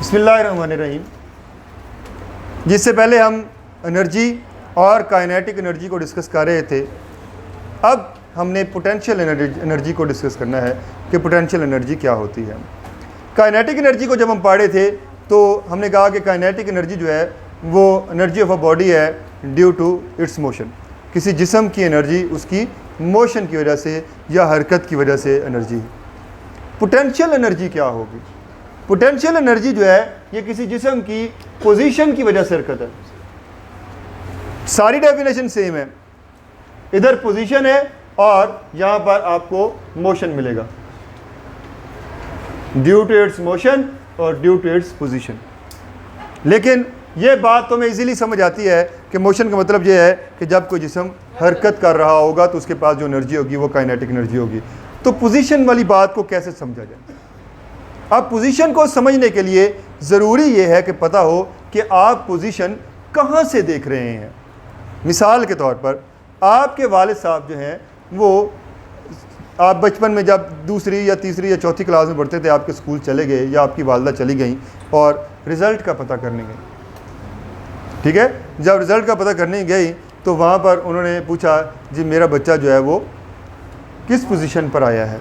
बिस्मिल्लाहिर्रहमानिर्रहीम। जिससे पहले हम एनर्जी और काइनेटिक एनर्जी को डिस्कस कर रहे थे, अब हमने पोटेंशियल एनर्जी को डिस्कस करना है कि पोटेंशियल एनर्जी क्या होती है। काइनेटिक एनर्जी को जब हम पढ़े थे तो हमने कहा कि काइनेटिक एनर्जी जो है वो एनर्जी ऑफ अ बॉडी है ड्यू टू इट्स मोशन। किसी जिस्म की एनर्जी उसकी मोशन की वजह से या हरकत की वजह से एनर्जी। पोटेंशियल एनर्जी क्या होगी? पोटेंशियल एनर्जी जो है ये किसी जिस्म की पोजीशन की वजह से हरकत है। सारी डेफिनेशन सेम है, इधर पोजीशन है और यहाँ पर आपको मोशन मिलेगा ड्यू टू इट्स मोशन और ड्यू टू इट्स पोजीशन। लेकिन ये बात तो हमें इजीली समझ आती है कि मोशन का मतलब ये है कि जब कोई जिस्म हरकत कर रहा होगा तो उसके पास जो एनर्जी होगी वो काइनेटिक एनर्जी होगी। तो पोजीशन वाली बात को कैसे समझा जाए? अब पोजीशन को समझने के लिए ज़रूरी ये है कि पता हो कि आप पोजीशन कहाँ से देख रहे हैं। मिसाल के तौर पर आपके वालिद साहब जो हैं वो आप बचपन में जब दूसरी या तीसरी या चौथी क्लास में पढ़ते थे, आपके स्कूल चले गए या आपकी वालदा चली गई और रिज़ल्ट का पता करने गई। ठीक है, जब रिज़ल्ट का पता करने गई तो वहाँ पर उन्होंने पूछा जी मेरा बच्चा जो है वो किस पोजीशन पर आया है।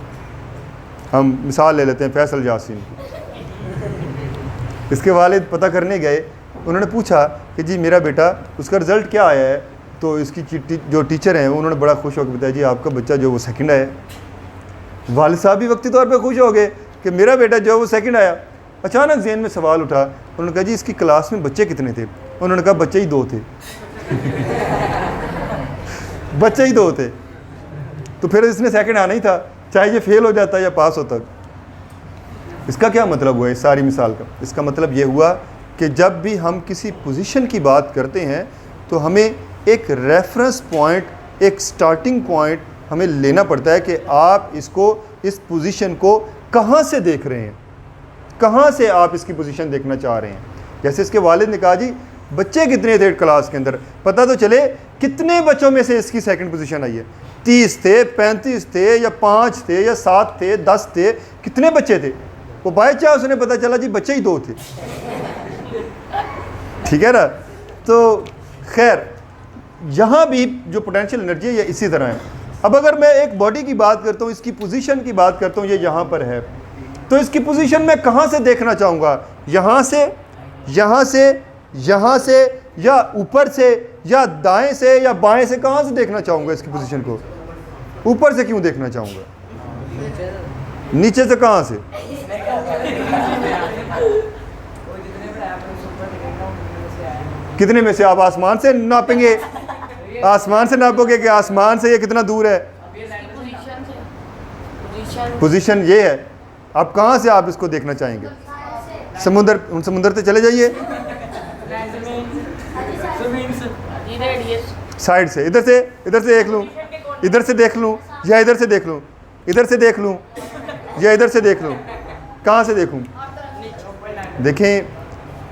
हम मिसाल ले लेते हैं फैसल यासीन की। इसके वालिद पता करने गए, उन्होंने पूछा कि जी मेरा बेटा उसका रिज़ल्ट क्या आया है। तो इसकी जो टीचर हैं उन्होंने बड़ा खुश होकर बताया जी आपका बच्चा जो वो सेकंड आया। वालिद साहब भी वक्ती तौर पे खुश हो गए कि मेरा बेटा जो वो सेकंड आया। अचानक ज़हन में सवाल उठा, उन्होंने कहा जी इसकी क्लास में बच्चे कितने थे? उन्होंने कहा बच्चे ही 2 थे। बच्चे ही 2 थे, तो फिर इसने सेकंड आना ही था, चाहे ये फेल हो जाता या पास होता। इसका क्या मतलब हुआ इस सारी मिसाल का? इसका मतलब ये हुआ कि जब भी हम किसी पोजीशन की बात करते हैं तो हमें एक रेफरेंस पॉइंट, एक स्टार्टिंग पॉइंट हमें लेना पड़ता है कि आप इस पोजीशन को कहाँ से देख रहे हैं, कहाँ से आप इसकी पोजीशन देखना चाह रहे हैं। जैसे इसके वालिद ने कहा जी बच्चे कितने थे क्लास के अंदर, पता तो चले कितने बच्चों में से इसकी सेकंड पोजीशन आई है। 30 थे, 35 थे या 5 थे या 7 थे, 10 थे, कितने बच्चे थे? वो बाय चांस उन्हें पता चला जी बच्चे ही 2 थे। ठीक है ना? तो खैर यहाँ भी जो पोटेंशियल एनर्जी है ये इसी तरह है। अब अगर मैं एक बॉडी की बात करता हूँ, इसकी पोजीशन की बात करता हूँ, ये यहाँ पर है, तो इसकी पोजीशन मैं कहाँ से देखना चाहूँगा? यहाँ से, यहाँ से, यहाँ से, या ऊपर से, या दाएं से, या बाएं से? कहाँ से देखना चाहूँगा इसकी पोजीशन को? ऊपर से क्यों देखना चाहूँगा? नीचे से कहाँ से? कितने में से? आप आसमान से नापेंगे? आसमान से नापोगे कि आसमान से ये कितना दूर है? पोजीशन ये है। आप कहाँ से आप इसको देखना चाहेंगे? समुंदर से चले जाइए, साइड से, इधर से देख लूँ, इधर से देख लूँ, या इधर से देख लूँ, इधर से देख लूँ, या इधर से देख लूँ। कहाँ से देखूँ? देखें,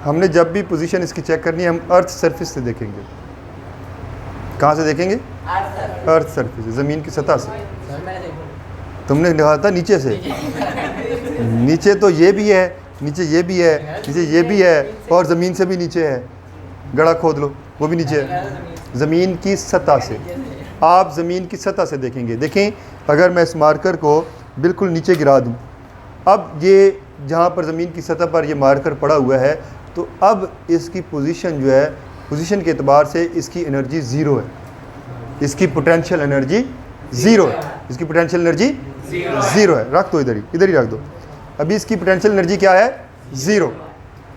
हमने जब भी पोजीशन इसकी चेक करनी है हम अर्थ सरफेस से देखेंगे। कहाँ से देखेंगे? अर्थ सरफेस, ज़मीन की सतह से। तुमने कहा था नीचे से। नीचे तो ये भी है, नीचे ये भी है, नीचे ये भी है, और ज़मीन से भी नीचे है। गड़ा खोद लो, वो भी नीचे है। ज़मीन की सतह से, आप ज़मीन की सतह से देखेंगे। देखें, अगर मैं इस मार्कर को बिल्कुल नीचे गिरा दूँ, अब ये जहाँ पर ज़मीन की सतह पर ये मार्कर पड़ा हुआ है, तो अब इसकी पोजीशन जो है, पोजीशन के एतबार से इसकी एनर्जी 0 है। इसकी पोटेंशियल एनर्जी 0 है। इसकी पोटेंशियल एनर्जी 0 है। रख दो इधर ही रख दो। अभी इसकी पोटेंशियल एनर्जी क्या है? 0।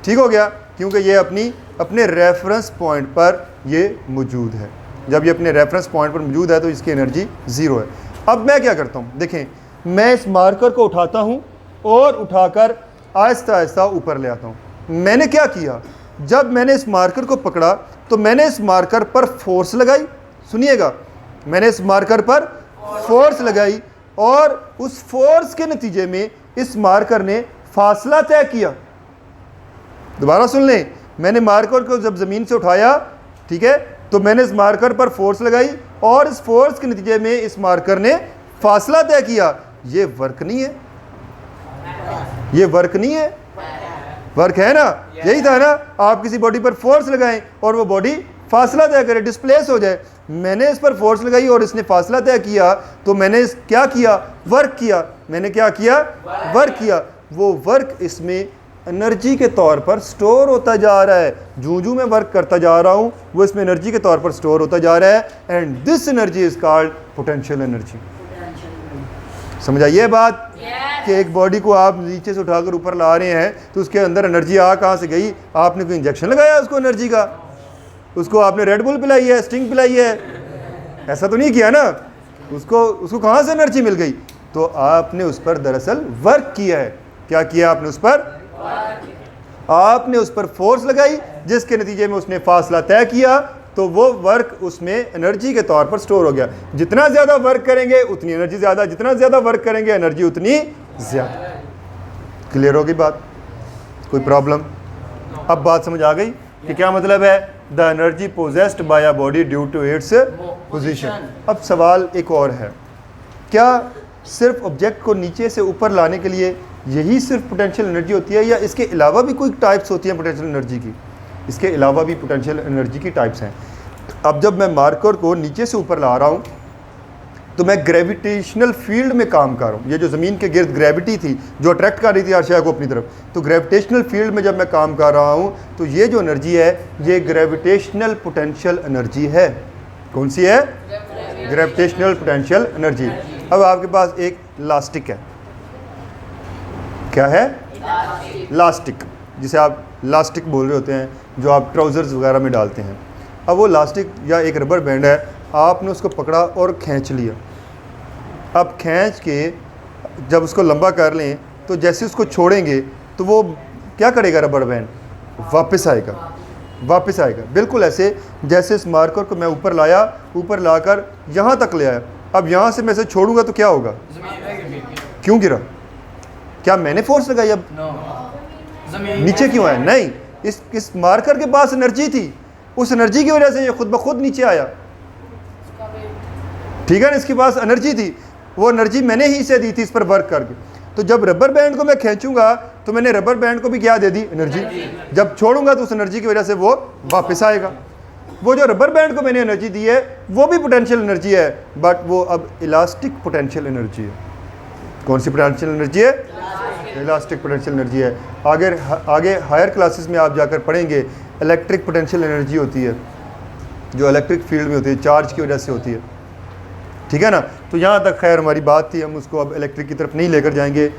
ठीक हो गया, क्योंकि ये अपने रेफरेंस पॉइंट पर ये मौजूद है। जब ये अपने रेफरेंस पॉइंट पर मौजूद है तो इसकी एनर्जी 0 है। अब मैं क्या करता हूँ? देखें, मैं इस मार्कर को उठाता हूँ और उठाकर आहिस्ता आहिस्ता ऊपर ले आता हूँ। मैंने क्या किया? जब मैंने इस मार्कर को पकड़ा तो मैंने इस मार्कर पर फोर्स लगाई। सुनिएगा, मैंने इस मार्कर पर फोर्स लगाई और उस फोर्स के नतीजे में इस मार्कर ने फासला तय किया। दोबारा सुन लें, मैंने मार्कर को जब ज़मीन से उठाया, ठीक है, तो मैंने इस मार्कर पर फोर्स लगाई और इस फोर्स के नतीजे में इस मार्कर ने फासला तय किया। ये वर्क नहीं है? ये वर्क नहीं है? वर्क है ना, यही था ना। आप किसी बॉडी पर फोर्स लगाएं और वो बॉडी फासला तय करे, डिस्प्लेस हो जाए। मैंने इस पर फोर्स लगाई और इसने फासला तय किया, तो मैंने क्या किया? वर्क किया। मैंने क्या किया? वर्क किया। वो वर्क इसमें एनर्जी के तौर पर स्टोर होता जा रहा है। जूं मैं वर्क करता जा रहा हूं, वो इसमें एनर्जी के तौर पर स्टोर होता जा रहा है, and this energy is called potential energy. समझ आइए बात? कि एक बॉडी को आप नीचे से उठाकर ऊपर ला रहे हैं, तो उसके अंदर एनर्जी कहाँ से गई? आपने कोई इंजेक्शन लगाया उसको एनर्जी का? उसको आपने रेड बुल पिलाई है, स्टिंग पिलाई है? ऐसा तो नहीं किया ना। उसको कहाँ से एनर्जी मिल गई? तो आपने उस पर दरअसल वर्क किया है। क्या किया आपने? आपने उस पर फोर्स लगाई, जिसके नतीजे में उसने फासला तय किया, तो वो वर्क उसमें एनर्जी के तौर पर स्टोर हो गया। जितना ज़्यादा वर्क करेंगे उतनी एनर्जी ज़्यादा, जितना ज़्यादा वर्क करेंगे एनर्जी उतनी ज़्यादा। क्लियर होगी बात? कोई प्रॉब्लम? अब बात समझ आ गई कि क्या मतलब है the energy possessed by a body due to its position. अब सवाल एक और है, क्या सिर्फ ऑब्जेक्ट को नीचे से ऊपर लाने के लिए यही सिर्फ पोटेंशियल एनर्जी होती है, या इसके अलावा भी कोई टाइप्स होती हैं पोटेंशियल एनर्जी की? इसके अलावा भी पोटेंशियल एनर्जी की टाइप्स हैं। अब जब मैं मार्कर को नीचे से ऊपर ला रहा हूँ, तो मैं ग्रेविटेशनल फील्ड में काम कर रहा हूँ। ये जो ज़मीन के गिर्द ग्रेविटी थी जो अट्रैक्ट कर रही थी अर्शिया को अपनी तरफ, तो ग्रेविटेशनल फील्ड में जब मैं काम कर रहा हूँ, तो ये जो एनर्जी है ये ग्रेविटेशनल पोटेंशियल एनर्जी है। कौन सी है? Gravitational potential energy. अब आपके पास एक लास्टिक है। क्या है? लास्टिक, जिसे आप लास्टिक बोल रहे होते हैं, जो आप ट्राउज़र्स वगैरह में डालते हैं। अब वो लास्टिक या एक रबर बैंड है, आपने उसको पकड़ा और खींच लिया। अब खींच के जब उसको लंबा कर लें, तो जैसे उसको छोड़ेंगे तो वो क्या करेगा? रबर बैंड वापस आएगा। बिल्कुल ऐसे जैसे इस मार्कर को मैं ऊपर लाया, ऊपर लाकर यहाँ तक ले आया। अब यहाँ से मैं इसे छोड़ूंगा तो क्या होगा? क्यों गिरा? क्या मैंने फोर्स लगाई? अब नीचे क्यों आया? नहीं, इस मार्कर के पास एनर्जी थी, उस एनर्जी की वजह से ये खुद ब खुद नीचे आया। ठीक है ना, इसके पास एनर्जी थी, वो एनर्जी मैंने ही इसे दी थी इस पर वर्क करके। तो जब रबर बैंड को मैं खींचूंगा तो मैंने रबर बैंड को भी क्या दे दी? एनर्जी। जब छोड़ूंगा तो उस एनर्जी की वजह से वो वापस आएगा। वो जो रबर बैंड को मैंने एनर्जी दी है वो भी पोटेंशियल एनर्जी है, बट वो अब इलास्टिक पोटेंशियल एनर्जी है। कौन सी पोटेंशियल एनर्जी है? इलास्टिक पोटेंशियल एनर्जी है। आगे हायर क्लासेस में आप जाकर पढ़ेंगे इलेक्ट्रिक पोटेंशियल एनर्जी होती है, जो इलेक्ट्रिक फील्ड में होती है, चार्ज की वजह से होती है। ठीक है ना। तो यहाँ तक खैर हमारी बात थी, हम उसको अब इलेक्ट्रिक की तरफ नहीं लेकर जाएंगे,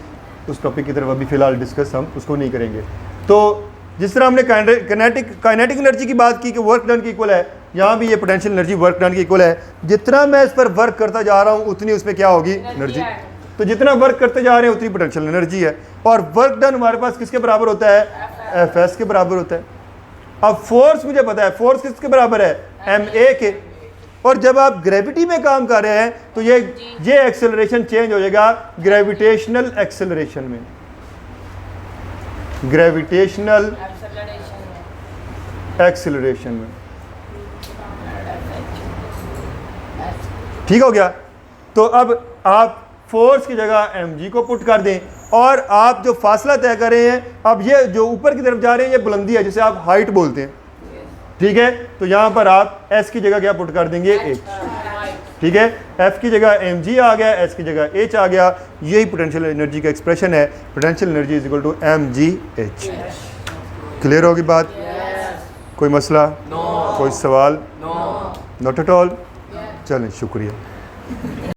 उस टॉपिक की तरफ अभी फ़िलहाल डिस्कस हम उसको नहीं करेंगे। तो जिस तरह हमने काइनेटिक एनर्जी की बात की कि वर्क डन की इक्वल है, यहाँ भी ये पोटेंशियल एनर्जी वर्क डन की इक्वल है। जितना मैं इस पर वर्क करता जा रहा हूँ उतनी उसमें क्या होगी? एनर्जी। तो जितना वर्क करते जा रहे हैं उतनी पोटेंशियल एनर्जी है। और वर्क डन हमारे पास किसके बराबर होता है? Fs के बराबर होता है। अब फोर्स मुझे पता है, फोर्स किसके बराबर है? ma के। और जब आप ग्रेविटी में काम कर रहे हैं तो ये एक्सेलरेशन चेंज हो जाएगा ग्रेविटेशनल एक्सेलरेशन में। ग्रेविटेशनल एक्सेलरेशन में। ठीक हो गया। तो अब आप फोर्स की जगह mg को पुट कर दें, और आप जो फासला तय कर रहे हैं, अब ये जो ऊपर की तरफ जा रहे हैं ये बुलंदी है, जिसे आप हाइट बोलते हैं। ठीक है। तो यहाँ पर आप s की जगह क्या पुट कर देंगे? h। ठीक है। f की जगह mg आ गया, s की जगह h आ गया। यही पोटेंशियल एनर्जी का एक्सप्रेशन है। Potential energy is equal to mgh। Clear होगी बात? कोई मसला? कोई सवाल? Not at all. चलें, शुक्रिया।